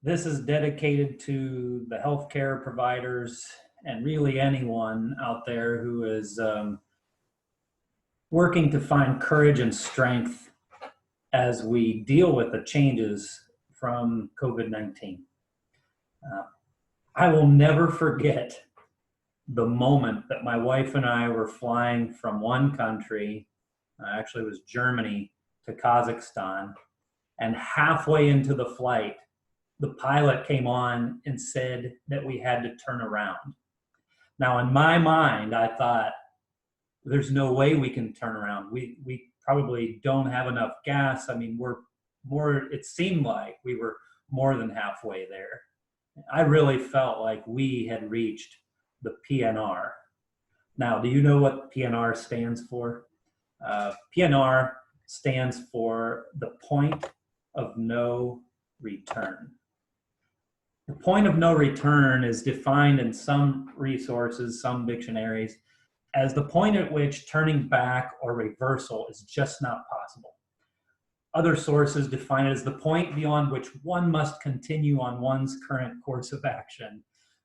This is dedicated to the healthcare providers and really anyone out there who is working to find courage and strength as we deal with the changes from COVID-19. Uh, I will never forget the moment that my wife and I were flying from one country, actually it was Germany, to Kazakhstan, and halfway into the flight, the pilot came on and said that we had to turn around. Now, in my mind, I thought, there's no way we can turn around. We probably don't have enough gas. I mean, it seemed like we were more than halfway there. I really felt like we had reached the PNR. Now, do you know what PNR stands for? PNR stands for the point of no return. The point of no return is defined in some resources, some dictionaries, as the point at which turning back or reversal is just not possible. Other sources define it as the point beyond which one must continue on one's current course of action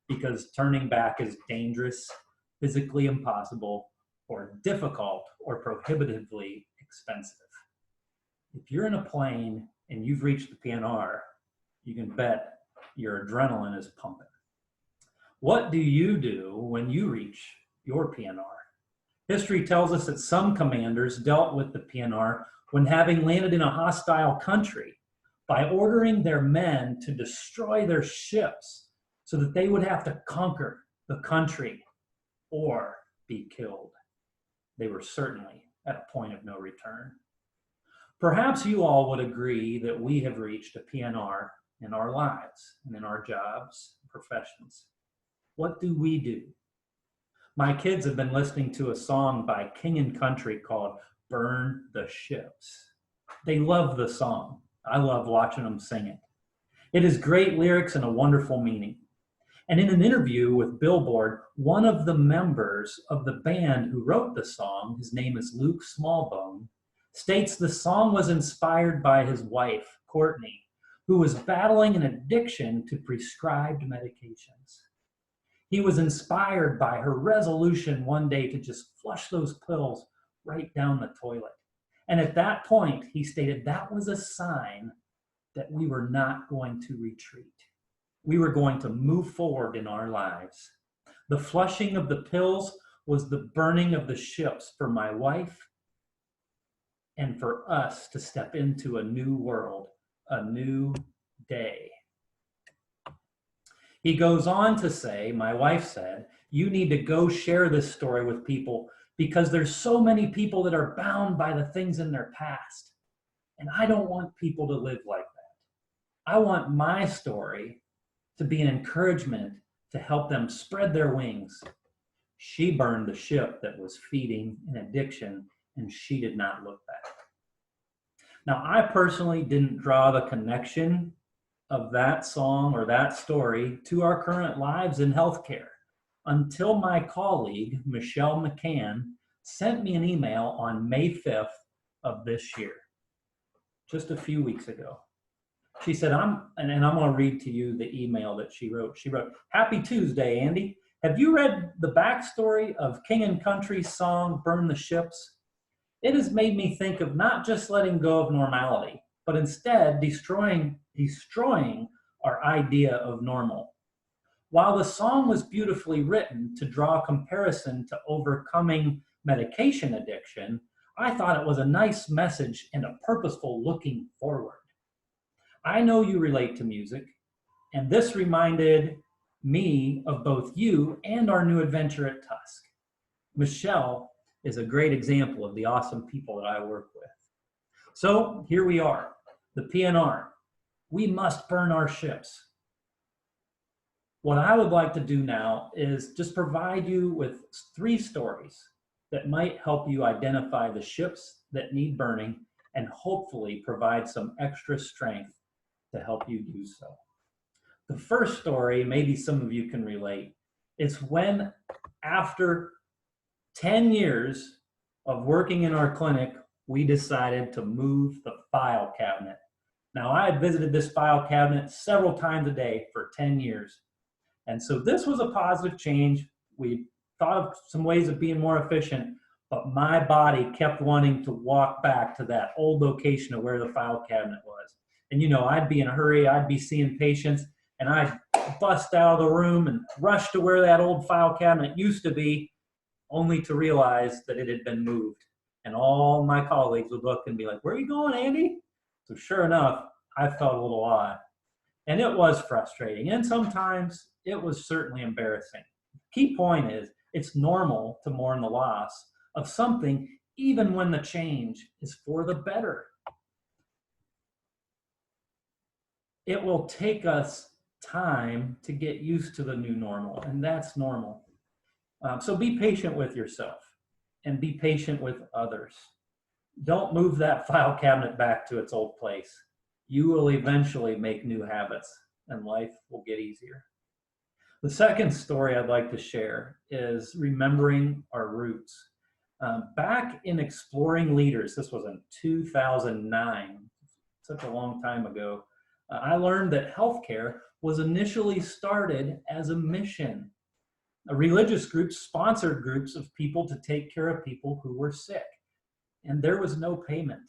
because turning back is dangerous, physically impossible, or difficult or prohibitively expensive. If you're in a plane and you've reached the PNR, you can bet your adrenaline is pumping. What do you do when you reach your PNR? History tells us that some commanders dealt with the PNR when having landed in a hostile country by ordering their men to destroy their ships so that they would have to conquer the country or be killed. They were certainly at a point of no return. Perhaps you all would agree that we have reached a PNR in our lives and in our jobs and professions. What do we do? My kids have been listening to a song by King and Country called Burn the Ships. They love the song. I love watching them sing it. It has great lyrics and a wonderful meaning. And in an interview with Billboard, one of the members of the band who wrote the song, his name is Luke Smallbone, states the song was inspired by his wife, Courtney, who was battling an addiction to prescribed medications. He was inspired by her resolution one day to just flush those pills right down the toilet. And at that point, he stated that was a sign that we were not going to retreat. We were going to move forward in our lives. The flushing of the pills was the burning of the ships for my wife and for us to step into a new world, a new day. He goes on to say, my wife said, you need to go share this story with people because there's so many people that are bound by the things in their past. And I don't want people to live like that. I want my story to be an encouragement to help them spread their wings. She burned the ship that was feeding an addiction, and she did not look back. Now, I personally didn't draw the connection of that song or that story to our current lives in healthcare until my colleague, Michelle McCann, sent me an email on May 5th of this year, just a few weeks ago. She said, I'm going to read to you the email that she wrote. She wrote, "Happy Tuesday, Andy. Have you read the backstory of King and Country's song, Burn the Ships? It has made me think of not just letting go of normality, but instead destroying our idea of normal. While the song was beautifully written to draw a comparison to overcoming medication addiction, I thought it was a nice message and a purposeful looking forward. I know you relate to music, and this reminded me of both you and our new adventure at Tusk. Michelle is a great example of the awesome people that I work with. So here we are, the PNR. We must burn our ships. What I would like to do now is just provide you with 3 stories that might help you identify the ships that need burning and hopefully provide some extra strength to help you do so. The first story, maybe some of you can relate, is when after 10 years of working in our clinic, we decided to move the file cabinet Now, I had visited this file cabinet several times a day for 10 years. And so this was a positive change. We thought of some ways of being more efficient, but my body kept wanting to walk back to that old location of where the file cabinet was. And you know, I'd be in a hurry, I'd be seeing patients, and I'd bust out of the room and rush to where that old file cabinet used to be, only to realize that it had been moved. And all my colleagues would look and be like, "Where are you going, Andy?" So sure enough, I felt a little odd. And it was frustrating. And sometimes it was certainly embarrassing. Key point is, it's normal to mourn the loss of something, even when the change is for the better. It will take us time to get used to the new normal, and that's normal. So be patient with yourself and be patient with others. Don't move that file cabinet back to its old place. You will eventually make new habits and life will get easier. The second story I'd like to share is remembering our roots. Back in Exploring Leaders, this was in 2009, such a long time ago, I learned that healthcare was initially started as a mission. Religious groups sponsored groups of people to take care of people who were sick, and there was no payment.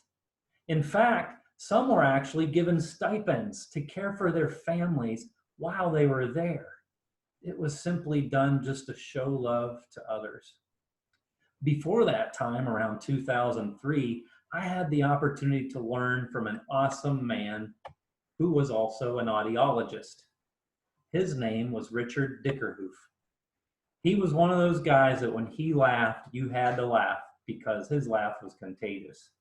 In fact, some were actually given stipends to care for their families while they were there. It was simply done just to show love to others. Before that time, around 2003, I had the opportunity to learn from an awesome man who was also an audiologist. His name was Richard Dickerhoof. He was one of those guys that when he laughed, you had to laugh because his laugh was contagious.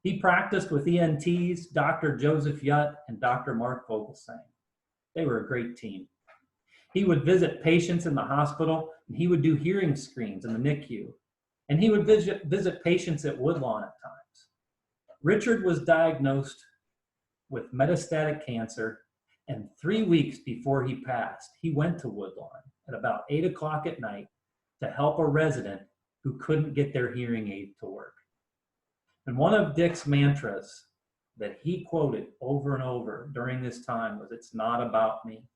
He practiced with ENTs, Dr. Joseph Yutt and Dr. Mark Vogelsang. They were a great team. He would visit patients in the hospital, and he would do hearing screens in the NICU, and he would visit patients at Woodlawn at times. Richard was diagnosed with metastatic cancer, and 3 weeks before he passed, he went to Woodlawn at about 8 o'clock at night to help a resident who couldn't get their hearing aid to work. And one of Dick's mantras that he quoted over and over during this time was, "It's not about me."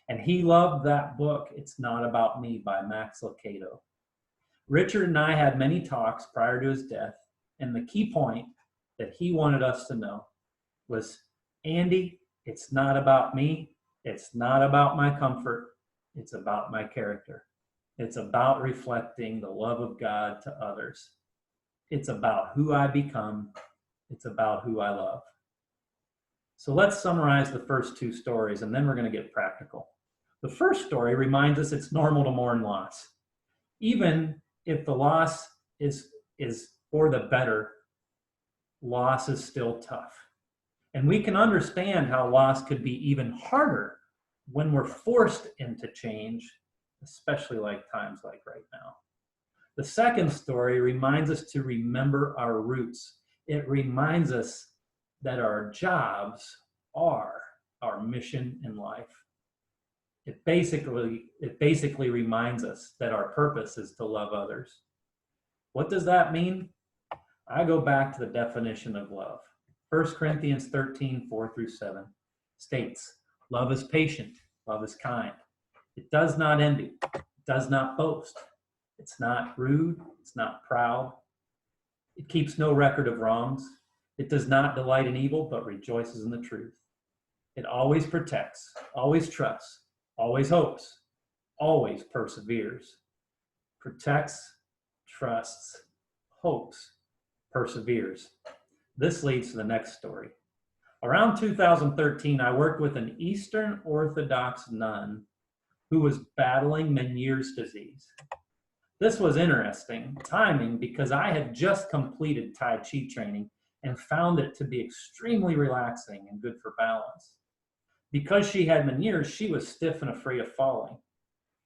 And he loved that book, It's Not About Me by Max Lucado. Richard and I had many talks prior to his death, and the key point that he wanted us to know was, "Andy, it's not about me. It's not about my comfort. It's about my character. It's about reflecting the love of God to others. It's about who I become. It's about who I love." So let's summarize the first two stories, and then we're going to get practical. The first story reminds us it's normal to mourn loss. Even if the loss is for the better, loss is still tough. And we can understand how loss could be even harder when we're forced into change, especially like times like right now. The second story reminds us to remember our roots. It reminds us that our jobs are our mission in life. It basically reminds us that our purpose is to love others. What does that mean? I go back to the definition of love. 1 Corinthians 13, 4-7 states, "Love is patient, love is kind. It does not envy, it does not boast. It's not rude, it's not proud. It keeps no record of wrongs. It does not delight in evil, but rejoices in the truth. It always protects, always trusts, always hopes, always perseveres." Protects, trusts, hopes, perseveres. This leads to the next story. Around 2013, I worked with an Eastern Orthodox nun who was battling Meniere's disease. This was interesting timing because I had just completed Tai Chi training and found it to be extremely relaxing and good for balance. Because she had Meniere's, she was stiff and afraid of falling.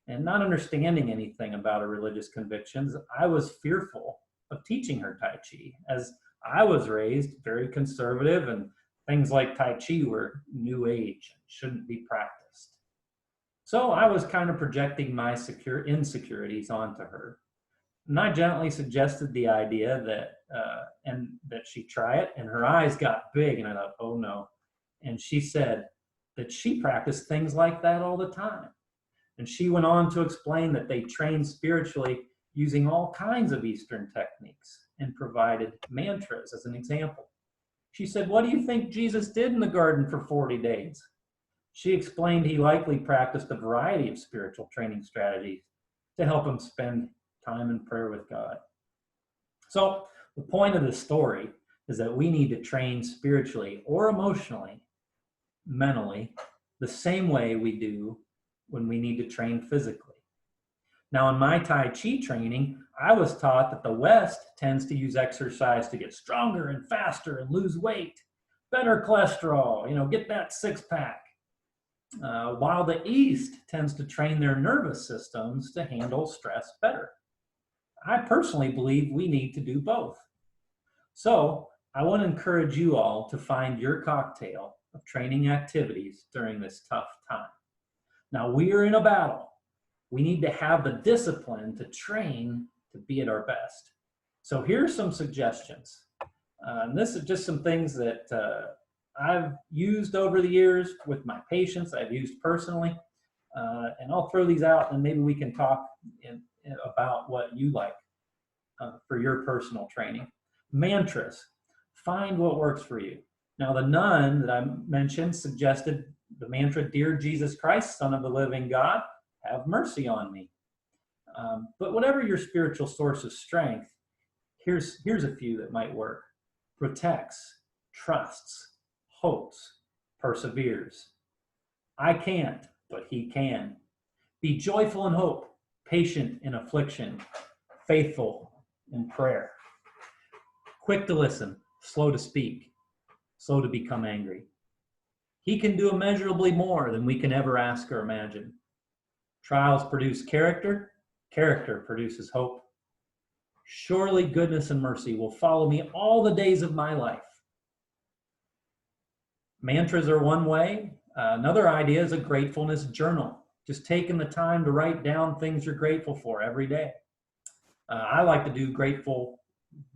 And not understanding anything about her religious convictions, I was fearful of teaching her Tai Chi, as I was raised very conservative and things like Tai Chi were new age and shouldn't be practiced. So I was kind of projecting my insecurities onto her. And I gently suggested the idea that and that she try it, and her eyes got big, and I thought, oh no. And she said that she practiced things like that all the time. And she went on to explain that they trained spiritually using all kinds of Eastern techniques and provided mantras as an example. She said, what do you think Jesus did in the garden for 40 days? She explained he likely practiced a variety of spiritual training strategies to help him spend time in prayer with God. So the point of this story is that we need to train spiritually or emotionally, mentally, the same way we do when we need to train physically. Now, in my Tai Chi training, I was taught that the West tends to use exercise to get stronger and faster and lose weight, better cholesterol, get that six-pack. While the East tends to train their nervous systems to handle stress better. I personally believe we need to do both. So I want to encourage you all to find your cocktail of training activities during this tough time. Now, we are in a battle. We need to have the discipline to train to be at our best. So here's some suggestions. And this is just some things that I've used over the years with my patients, I've used personally, and I'll throw these out and maybe we can talk about what you like for your personal training. Mantras, find what works for you. Now the nun that I mentioned suggested the mantra, Dear Jesus Christ, Son of the living God, have mercy on me. But whatever your spiritual source of strength, here's a few that might work. Protects, trusts, hopes, perseveres. I can't, but he can. Be joyful in hope, patient in affliction, faithful in prayer. Quick to listen, slow to speak, slow to become angry. He can do immeasurably more than we can ever ask or imagine. Trials produce character, character produces hope. Surely goodness and mercy will follow me all the days of my life. Mantras are one way. Another idea is a gratefulness journal. Just taking the time to write down things you're grateful for every day. I like to do grateful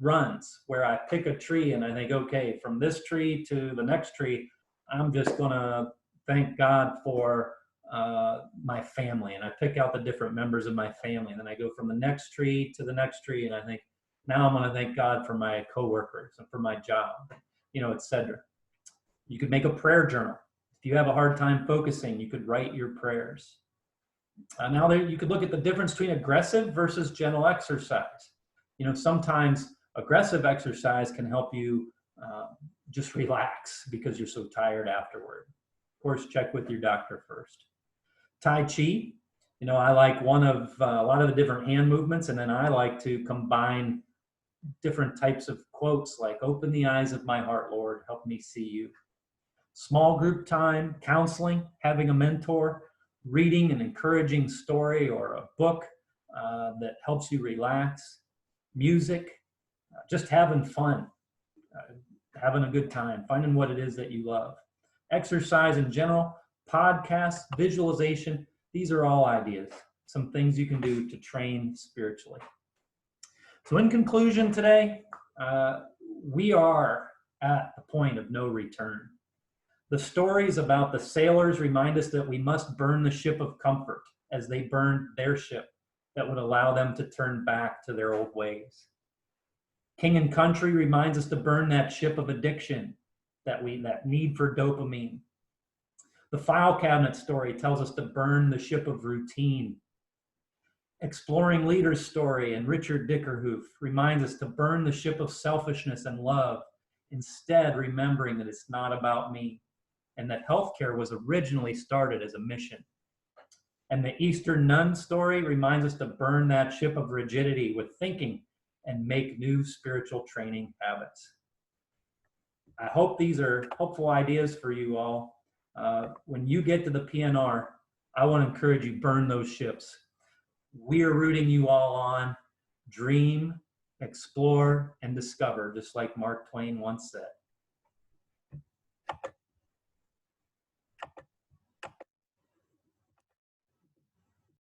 runs where I pick a tree and I think, okay, from this tree to the next tree, I'm just going to thank God for my family. And I pick out the different members of my family. And then I go from the next tree to the next tree. And I think, now I'm going to thank God for my coworkers and for my job, etc. You could make a prayer journal. If you have a hard time focusing, you could write your prayers. Now you could look at the difference between aggressive versus gentle exercise. Sometimes aggressive exercise can help you just relax because you're so tired afterward. Of course, check with your doctor first. Tai Chi, I like a lot of the different hand movements, and then I like to combine different types of quotes like, open the eyes of my heart, Lord, help me see you. Small group time, counseling, having a mentor, reading an encouraging story or a book that helps you relax, music, just having fun, having a good time, finding what it is that you love. Exercise in general, podcasts, visualization, these are all ideas, some things you can do to train spiritually. So in conclusion today, we are at the point of no return. The stories about the sailors remind us that we must burn the ship of comfort as they burned their ship that would allow them to turn back to their old ways. King and Country reminds us to burn that ship of addiction, that need for dopamine. The File Cabinet story tells us to burn the ship of routine. Exploring Leaders story and Richard Dickerhoof reminds us to burn the ship of selfishness and love, instead remembering that it's not about me, and that healthcare was originally started as a mission. And the Eastern Nun story reminds us to burn that ship of rigidity with thinking and make new spiritual training habits. I hope these are helpful ideas for you all. When you get to the PNR, I want to encourage you, burn those ships. We are rooting you all on. Dream, explore, and discover, just like Mark Twain once said.